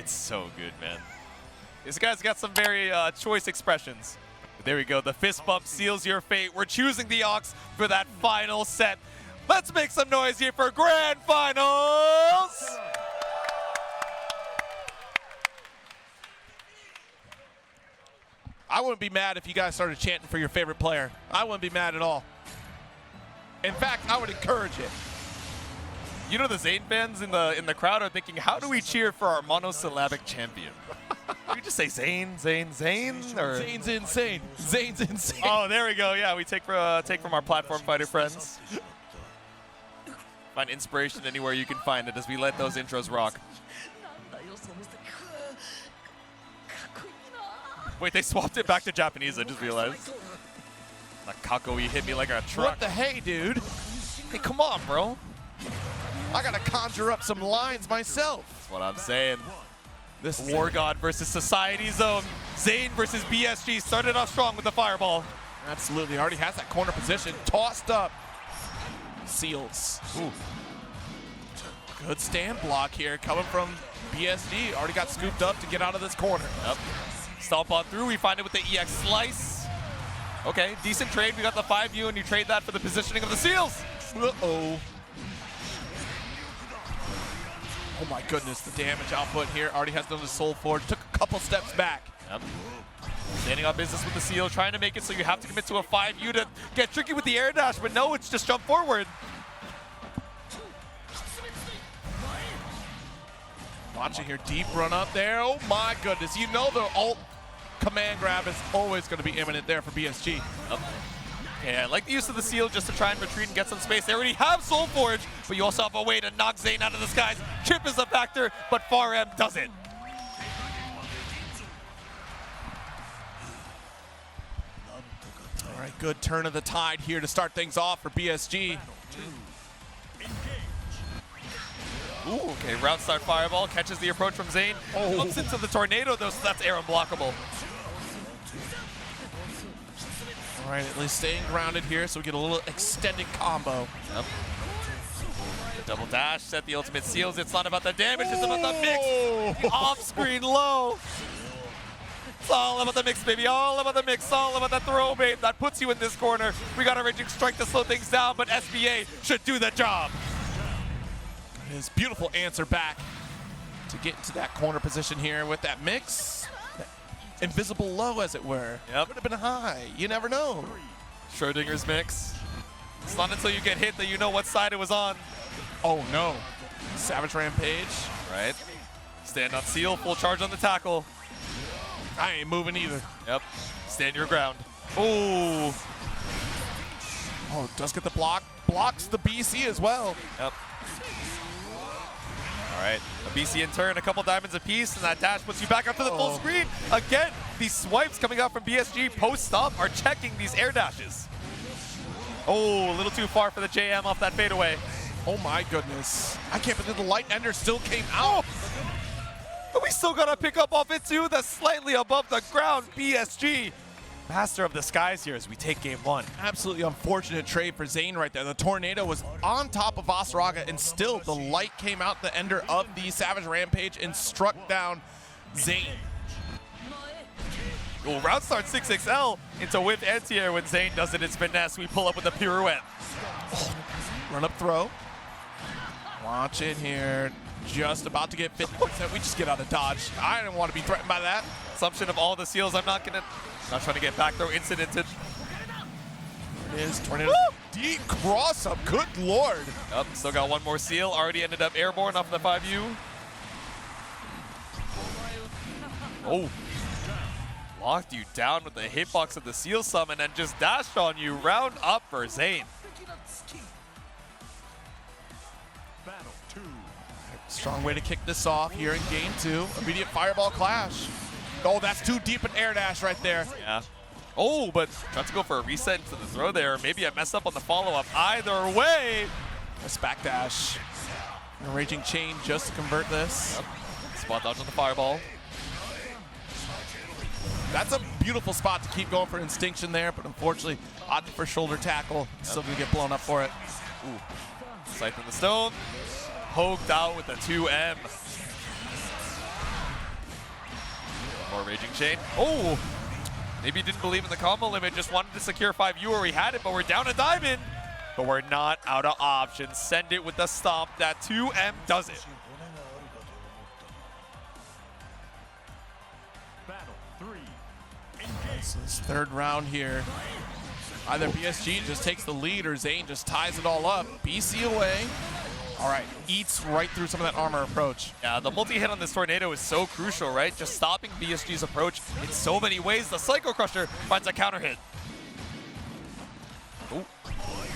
It's so good, man. This guy's got some very choice expressions. But there we go. The fist bump seals your fate. We're choosing the Ox for that final set. Let's make some noise here for Grand Finals! I wouldn't be mad if you guys started chanting for your favorite player. I wouldn't be mad at all. In fact, I would encourage it. You know, the Zane fans in the crowd are thinking, how do we cheer for our monosyllabic champion? We just say Zane, Zane, Zane, or Zane's insane. Zane's insane. oh, there we go. Yeah, we take from our platform fighter friends. Find inspiration anywhere you can find it as we let those intros rock. Wait, they swapped it back to Japanese, I just realized. Nakako, he hit me like a truck. What the hey, dude? Hey, come on, bro. I gotta conjure up some lines myself. That's what I'm saying. This War God versus Society Zone. Zane versus BSG started off strong with the fireball. Absolutely, already has that corner position tossed up. Seals. Ooh. Good stand block here coming from BSG. Already got scooped up to get out of this corner. Yep. Stomp on through, we find it with the EX slice. Okay, decent trade. We got the 5U and you trade that for the positioning of the Seals. Uh-oh. Oh my goodness, the damage output here already has done the Soul Forge. Took a couple steps back. Yep. Standing on business with the Seal, trying to make it so you have to commit to a 5U to get tricky with the air dash, but no, it's just jump forward. Watching here, deep run up there. Oh my goodness, you know the ult command grab is always going to be imminent there for BSG. Yep. Yeah, I like the use of the Seal just to try and retreat and get some space. They already have Soul Forge, but you also have a way to knock Zane out of the skies. Chip is a factor, but Far M doesn't. All right, good turn of the tide here to start things off for BSG. Ooh, okay, round start fireball, catches the approach from Zane. Oh. Comes into the tornado though, so that's air unblockable. All right, at least staying grounded here so we get a little extended combo. Yep. The double dash, set the ultimate seals. It's not about the damage, it's about the mix. The off-screen low. It's all about the mix, baby. All about the mix, all about the throw bait. That puts you in this corner. We got a raging strike to slow things down, but SBA should do the job. His beautiful answer back to get into that corner position here with that mix. That invisible low, as it were. Yep. Could have been high. You never know. Schrodinger's mix. It's not until you get hit that you know what side it was on. Oh no. Savage Rampage. Right. Stand on seal, full charge on the tackle. I ain't moving either. Yep. Stand your ground. Ooh. Oh, does get the block. Blocks the BC as well. Yep. All right, a BC in turn, a couple diamonds apiece, and that dash puts you back up to the full screen. Again, these swipes coming out from BSG post-stop are checking these air dashes. Oh, a little too far for the JM off that fadeaway. Oh my goodness. I can't believe the light ender still came out. But we still gotta pick up off it too. That's slightly above the ground. BSG, master of the skies here as we take game one. Absolutely unfortunate trade for Zane right there. The tornado was on top of Vasaraga, and still the light came out the ender of the Savage Rampage and struck down Zane. Well, round start 6XL into whip anti-air when Zane does it. It's finesse. We pull up with a pirouette. Oh, run up throw. Watch it here. Just about to get 50%. We just get out of dodge. I didn't want to be threatened by that. Assumption of all the seals. I'm not trying to get back throw incidented. It is tornado. Deep cross up. Good lord. Yep, still got one more seal. Already ended up airborne off the 5U. Oh. Locked you down with the hitbox of the seal summon and just dashed on you. Round up for Zane. Strong way to kick this off here in game two. Immediate fireball clash. Oh, that's too deep an air dash right there. Yeah. Oh, but tries to go for a reset into the throw there. Maybe I messed up on the follow-up. Either way. A back dash. A raging chain just to convert this. Yep. Spot dodge on the fireball. That's a beautiful spot to keep going for Instinction there, but unfortunately, opted for shoulder tackle. Still gonna get blown up for it. Ooh. Scythe in the stone. Poked out with the 2M. Raging Chain. Oh! Maybe didn't believe in the combo limit, just wanted to secure 5U where we had it, but we're down a diamond. But we're not out of options. Send it with the stomp. That 2M does it. So this third round here, either BSG just takes the lead or Zane just ties it all up. BC away. All right, eats right through some of that armor approach. Yeah, the multi-hit on this tornado is so crucial, right? Just stopping BSG's approach in so many ways. The Psycho Crusher finds a counter hit. Ooh.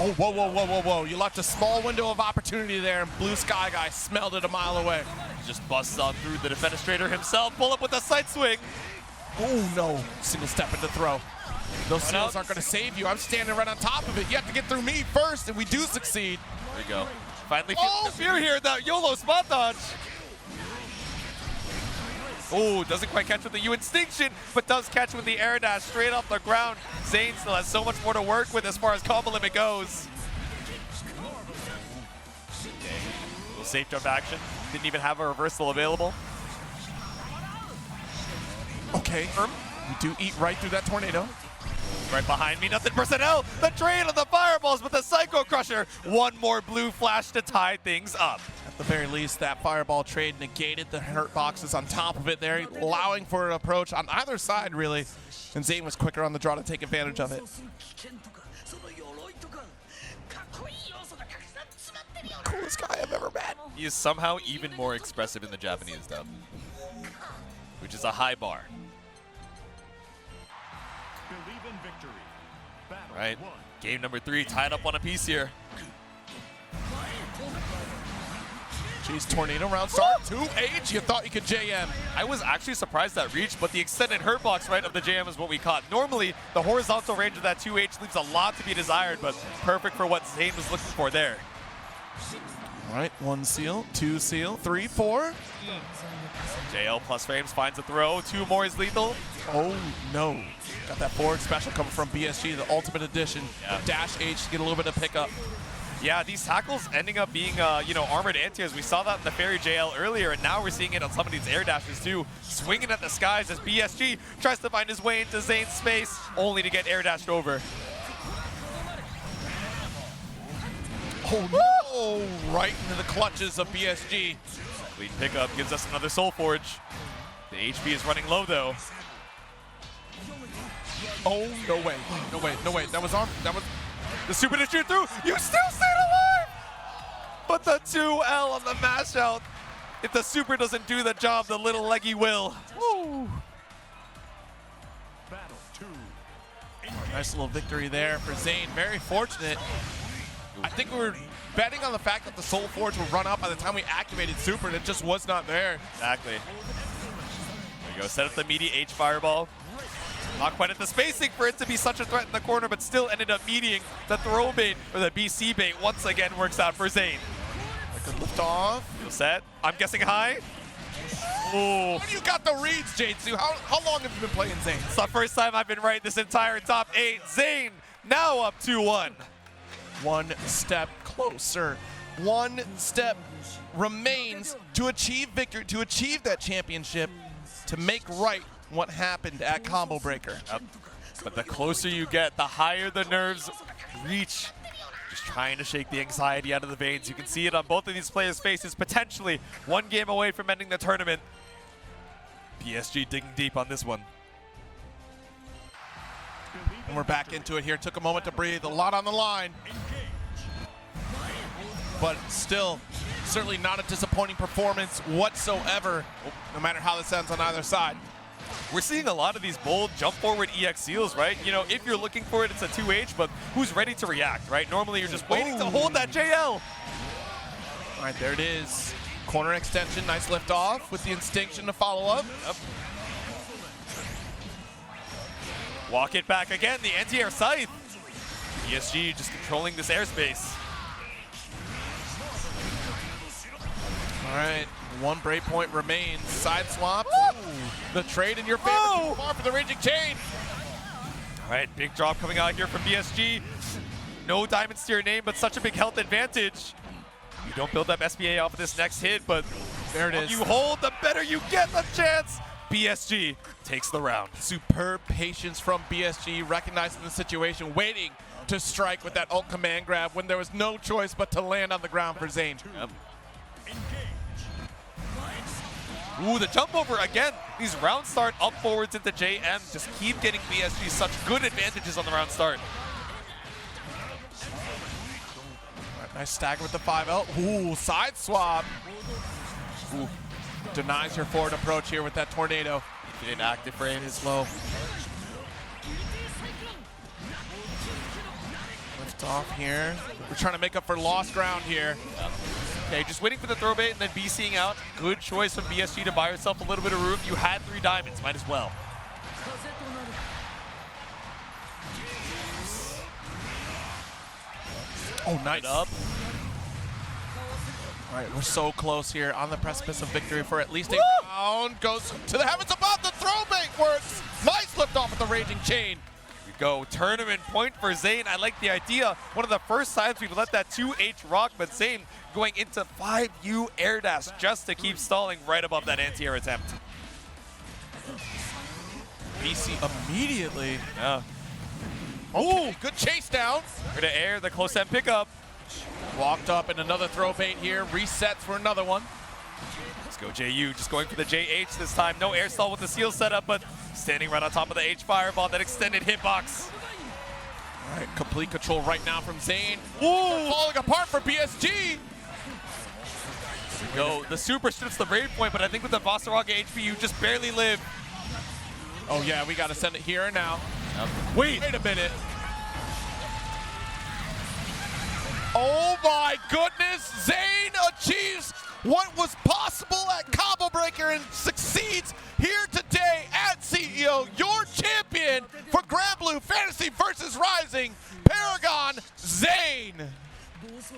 Oh, whoa, whoa, whoa, whoa, whoa. You left a small window of opportunity there, and BlueSkyGuy smelled it a mile away. Just busts on through the defenestrator himself. Pull up with a sight swing. Oh, no. Single step into throw. Those seals aren't going to save you. I'm standing right on top of it. You have to get through me first, and we do succeed. There we go. Finally feeling the fear here, that YOLO spot dodge. Oh, doesn't quite catch with the U Instinction, but does catch with the air dash straight off the ground. Zane still has so much more to work with as far as combo limit goes. Little safe jump action. Didn't even have a reversal available. Okay, we do eat right through that tornado. Right behind me, nothing personnel. The trade of the fireballs with the Psycho Crusher. One more blue flash to tie things up. At the very least, that fireball trade negated the hurt boxes on top of it there, allowing for an approach on either side, really. And Zane was quicker on the draw to take advantage of it. Coolest guy I've ever met. He is somehow even more expressive in the Japanese dub, which is a high bar. Right, game number 3 tied up on a piece here. Jeez, tornado round start, 2H, you thought you could JM. I was actually surprised that reach, but the extended hurt box right of the JM is what we caught. Normally, the horizontal range of that 2H leaves a lot to be desired, but perfect for what Zane was looking for there. All right, 1 seal, 2 seal, 3, 4. JL plus frames finds a throw, 2 more is lethal. Oh no. Got that forward special coming from BSG, the ultimate edition. Yeah. Dash H to get a little bit of pickup. Yeah, these tackles ending up being, armored anti-airs. We saw that in the Fairy JL earlier, and now we're seeing it on some of these air dashes too. Swinging at the skies as BSG tries to find his way into Zane's space, only to get air dashed over. Oh no! Right into the clutches of BSG. Lead pickup gives us another Soul Forge. The HP is running low though. Oh, no way. No way, no way. That was The super to shoot through. You still stayed alive! But the 2L on the mash out. If the super doesn't do the job, the little leggy will. Woo. Nice little victory there for Zane. Very fortunate. I think we were betting on the fact that the Soul Forge would run out by the time we activated super, and it just was not there. Exactly. There you go. Set up the meaty H fireball. Not quite at the spacing for it to be such a threat in the corner, but still ended up meeting the throw bait, or the BC bait, once again works out for Zane. A good lift off. Feel set. I'm guessing high. Ooh. When you got the reads, Jade-Sue, how long have you been playing Zane? It's the first time I've been right this entire top 8. Zane now up 2-1. One step closer. One step remains to achieve victory, to achieve that championship, to make right what happened at Combo Breaker. Yep. But the closer you get, the higher the nerves reach. Just trying to shake the anxiety out of the veins. You can see it on both of these players' faces, potentially one game away from ending the tournament. PSG digging deep on this one. And we're back into it here. Took a moment to breathe. A lot on the line. But still, certainly not a disappointing performance whatsoever, no matter how this ends on either side. We're seeing a lot of these bold jump forward EX seals, right? You know, if you're looking for it, it's a 2H, but who's ready to react, right? Normally you're just waiting to hold that JL. All right, there it is. Corner extension, nice lift off with the instinction to follow up. Yep. Walk it back again, the anti-air scythe. PSG just controlling this airspace. All right, one breakpoint remains. Side swap. The trade in your favor. Too far for the Raging Chain. All right, big drop coming out here from BSG. No diamonds to your name, but such a big health advantage. You don't build up SBA off of this next hit, but there it is. You hold, the better you get the chance. BSG takes the round. Superb patience from BSG, recognizing the situation, waiting to strike with that ult command grab when there was no choice but to land on the ground for Zane. Yep. Ooh, the jump over again. These round start up forwards into JM just keep getting BSG such good advantages on the round start. Right, nice stagger with the 5L. Ooh, side swap. Ooh, denies your forward approach here with that tornado. An active frame is low. Lift off here. We're trying to make up for lost ground here. Okay, just waiting for the throw bait and then BCing out. Good choice from BSG to buy yourself a little bit of room. You had 3 diamonds, might as well. Oh, nice. Up. All right, we're so close here on the precipice of victory for at least a round. Goes to the heavens above. The throw bait works. Nice lift off with the raging chain. Here we go. Tournament point for Zane. I like the idea. One of the first times we've let that 2H rock, but Zane going into 5U air dash just to keep stalling right above that anti-air attempt. BC immediately. Yeah. Oh, good chase down. We're to air the close end pickup. Walked up and another throw bait here. Resets for another one. Let's go JU, just going for the JH this time. No air stall with the seal setup, but standing right on top of the H fireball, that extended hitbox. All right, complete control right now from Zane. Ooh, falling apart for BSG. Go, the super strips the brave point, but I think with the Vasaraga HP, you just barely live. Oh yeah, we gotta send it here and now. Yep. Wait a minute. Oh my goodness, Zane achieves what was possible at Combo Breaker and succeeds here today at CEO, your champion for Granblue Fantasy versus Rising, Paragon Zane.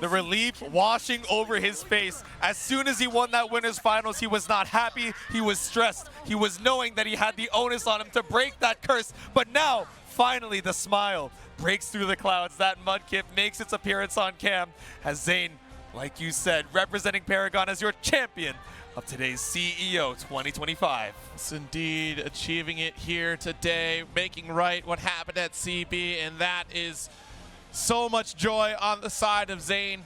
The relief washing over his face. As soon as he won that winners finals, he was not happy, he was stressed. He was knowing that he had the onus on him to break that curse, but now, finally, the smile breaks through the clouds. That Mudkip makes its appearance on cam as Zane, like you said, representing Paragon as your champion of today's CEO 2025. Yes, indeed, achieving it here today, making right what happened at CB, and that is so much joy on the side of Zane.